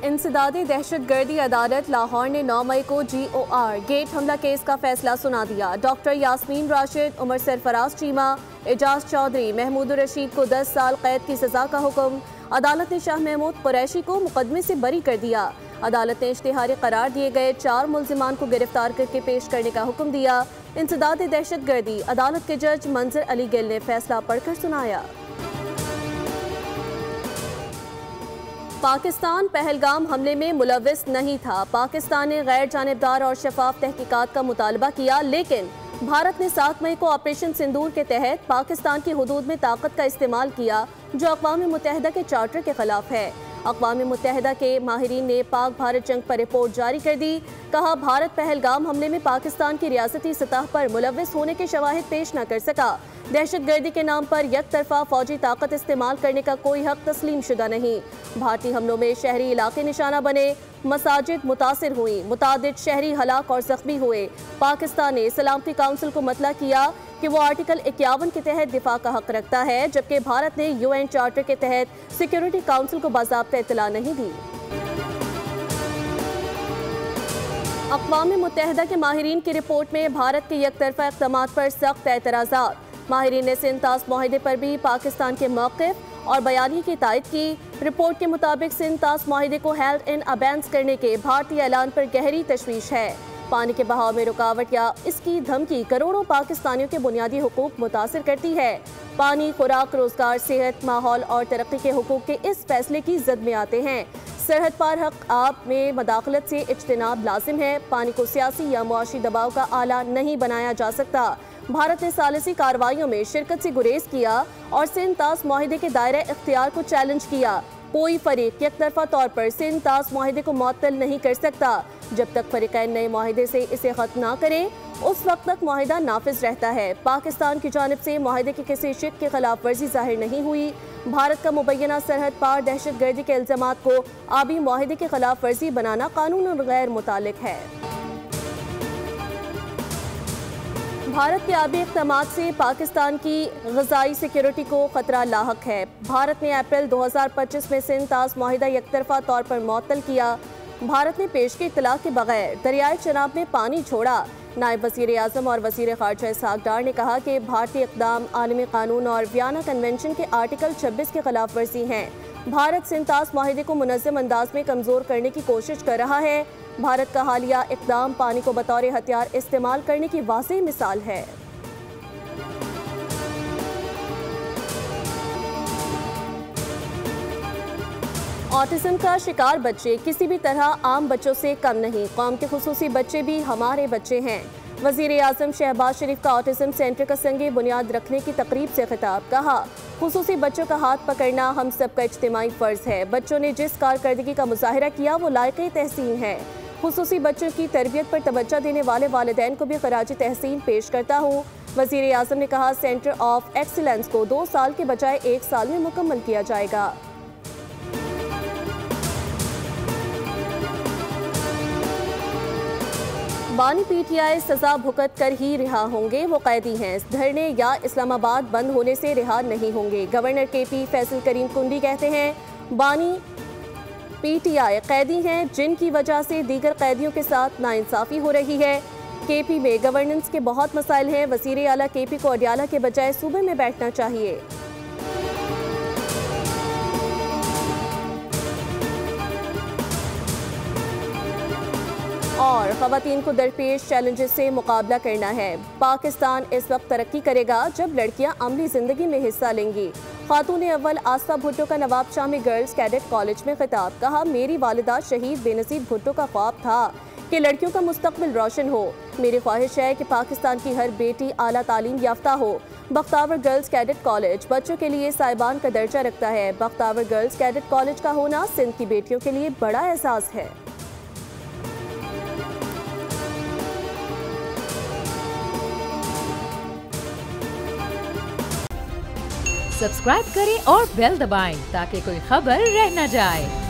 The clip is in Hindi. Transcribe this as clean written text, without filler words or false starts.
इंसदादी दहशतगर्दी अदालत लाहौर ने 9 मई को GOR गेट हमला केस का फैसला सुना दिया। डॉक्टर यास्मीन राशिद, उमर सरफराज चीमा, एजाज चौधरी, महमूद रशीद को 10 साल कैद की सजा का हुक्म। अदालत ने शाह महमूद कुरैशी को मुकदमे से बरी कर दिया। अदालत ने इश्तिहारी करार दिए गए 4 मुल्जिमान को गिरफ्तार करके पेश करने का हुक्म दिया। इंसदादी दहशतगर्दी अदालत के जज मंजर अली गिल ने फैसला पढ़कर सुनाया। पाकिस्तान पहलगाम हमले में मुलव्विस नहीं था। पाकिस्तान ने गैर जानिबदार और शफाफ तहकीकात का मुतालबा किया, लेकिन भारत ने 7 मई को ऑपरेशन सिंदूर के तहत पाकिस्तान की हुदूद में ताकत का इस्तेमाल किया, जो अक़वाम मुत्तहिदा के चार्टर के खिलाफ है। अक़वाम मुत्तहिदा के माहिरीन ने पाक भारत जंग पर रिपोर्ट जारी कर दी। कहा, भारत पहलगाम हमले में पाकिस्तान की रियासती सतह पर मुलव्विस होने के शवाहिद पेश न कर सका। दहशतगर्दी के नाम पर एक तरफा फौजी ताकत इस्तेमाल करने का कोई हक तस्लीम शुदा नहीं। भारतीय हमलों में शहरी इलाके निशाना बने, मसाजिद मुतासिर हुई, मुतादिद शहरी हलाक और जख्मी हुए। पाकिस्तान ने सलामती काउंसिल को मतला किया कि वो आर्टिकल 51 के तहत दिफा का हक रखता है, जबकि भारत ने UN चार्टर के तहत सिक्योरिटी काउंसिल को बाज़ाब्ता इत्तला नहीं दी। अक़वाम मुत्तहिदा के माहिरीन की रिपोर्ट में भारत के यकतरफा इक़दामात पर सख्त एतराज़ात। माहिरीन ने सिंध तास मुआहिदे पर भी पाकिस्तान के मौक़िफ़ और बयानी की तायद की। रिपोर्ट के मुताबिक सिंध तास मुआहिदे को हेल्ड इन अबेंस करने के भारतीय ऐलान पर गहरी तशवीश है। पानी के बहाव में रुकावट या इसकी धमकी करोड़ों पाकिस्तानियों के बुनियादी हुकूक मुतासिर करती है। पानी, खुराक, रोजगार, सेहत, माहौल और तरक्की के हुकूक के इस फैसले की जद में आते हैं। सरहद पार हक आब में मदाखलत से इज्तनाब लाजिम है। पानी को सियासी या मुआशी दबाव का आला नहीं बनाया जा सकता। भारत ने सालिसी कार्रवाइयों में शिरकत से गुरेज किया और सिंध तास मुआहिदे के दायरे इख्तियार को चैलेंज किया। कोई फरीक एकतरफा तौर पर सिंध तास मुआहिदे को मुअत्तल नहीं कर सकता। जब तक फरीकैन नए मुआहिदे से इसे खत्म ना करें, उस वक्त तक मुआहिदा नाफिज रहता है। पाकिस्तान की जानिब से मुआहिदे की किसी शिक की खिलाफ वर्जी जाहिर नहीं हुई। भारत का मुबैना सरहद पार दहशतगर्दी के इल्जामात को आबी मुआहिदे की खिलाफ वर्जी बनाना कानून और गैर मुतालिक है। भारत के आबी इक़दामात से पाकिस्तान की ग़ज़ाई सिक्योरिटी को खतरा लाहक है। भारत ने अप्रैल 2025 में सिंध तास मुआहिदा यकतरफा तौर पर मुअत्तल किया। भारत ने पेश की इत्तला के बगैर दरियाए चनाब में पानी छोड़ा। नायब वज़ीर आज़म और वज़ीर ख़ारजा इसहाक़ डार ने कहा कि भारतीय इक़दाम आलमी कानून और वियना कन्वेंशन के आर्टिकल 26 के खिलाफ वर्जी हैं। भारत सिंध तास मुआहिदे को मुनज़्ज़म अंदाज में कमज़ोर करने की कोशिश कर रहा है। भारत का हालिया इक़दाम पानी को बतौर हथियार इस्तेमाल करने की वाज़ेह मिसाल है। ऑटिज़म का शिकार बच्चे किसी भी तरह आम बच्चों से कम नहीं। कौम के खुसूसी बच्चे भी हमारे बच्चे हैं। वज़ीर आज़म शहबाज शरीफ का ऑटिज़म सेंटर का संगे बुनियाद रखने की तकरीब से खिताब। कहा, खुसूसी बच्चों का हाथ पकड़ना हम सबका इज्तिमाई फ़र्ज़ है। बच्चों ने जिस कारकर्दगी का मुज़ाहिरा किया वो लायक़े तहसीन है। खुसूसी बच्चों की तरबियत पर तवज्जो देने वाले वालिदैन को भी ख़राज तहसीन पेश करता हूँ। वज़ीर आज़म ने कहा, सेंटर ऑफ एक्सीलेंस को 2 साल के बजाय 1 साल में मुकम्मल किया जाएगा। बानी PTI सजा भुगत कर ही रिहा होंगे। वो कैदी हैं, धरने या इस्लामाबाद बंद होने से रिहा नहीं होंगे। गवर्नर KP फैसल करीम कुंडी कहते हैं, बानी PTI कैदी हैं जिनकी वजह से दीगर कैदियों के साथ नाइंसाफ़ी हो रही है। KP में गवर्नेंस के बहुत मसाइल हैं। वज़ीर आला KP को अडियाला के बजाय सूबे में बैठना चाहिए। और ख़वातीन को दरपेश चैलेंजेस से मुकाबला करना है। पाकिस्तान इस वक्त तरक्की करेगा जब लड़कियां अमली ज़िंदगी में हिस्सा लेंगी। खातून अव्वल आस्था भुट्टो का नवाब शाह में गर्ल्स कैडेट कॉलेज में खिताब। कहा, मेरी वालिदा शहीद बेनज़ीर भुट्टो का ख्वाब था कि लड़कियों का मुस्तकबिल रोशन हो। मेरी ख्वाहिश है कि पाकिस्तान की हर बेटी आला तालीम याफ्ता हो। बख्तावर गर्ल्स कैडेट कॉलेज बच्चों के लिए साहिबान का दर्जा रखता है। बख्तावर गर्ल्स कैडेट कॉलेज का होना सिंध की बेटियों के लिए बड़ा एहसास है। सब्सक्राइब करें और बेल दबाएं ताकि कोई खबर रह न जाए।